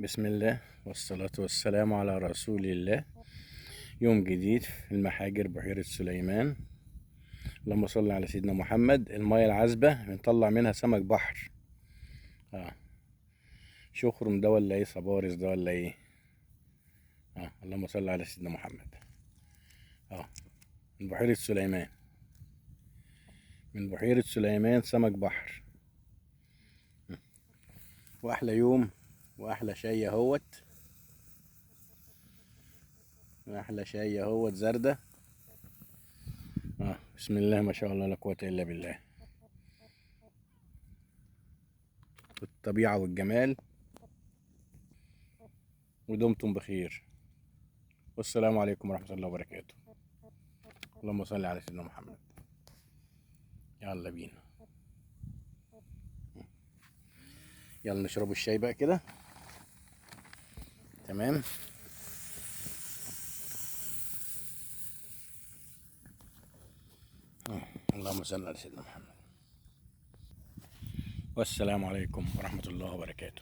بسم الله والصلاة والسلام على رسول الله. يوم جديد في المحاجر بحيرة سليمان. اللهم صل على سيدنا محمد. المياه العذبة بنطلع منها سمك بحر. شخرم ده ولا ايه؟ صبارس ده ولا ايه؟ اللهم صل على سيدنا محمد. من بحيرة سليمان، من بحيرة سليمان سمك بحر. واحلى يوم واحلى شاي اهوت، واحلى شاي اهوت زردة. بسم الله ما شاء الله لا قوة الا بالله. الطبيعة والجمال. ودمتم بخير، والسلام عليكم ورحمة الله وبركاته. اللهم صل على سيدنا محمد. يلا بينا، يلا نشربوا الشاي بقى كده. تمام. اللهم صل على سيدنا محمد. والسلام عليكم ورحمة الله وبركاته.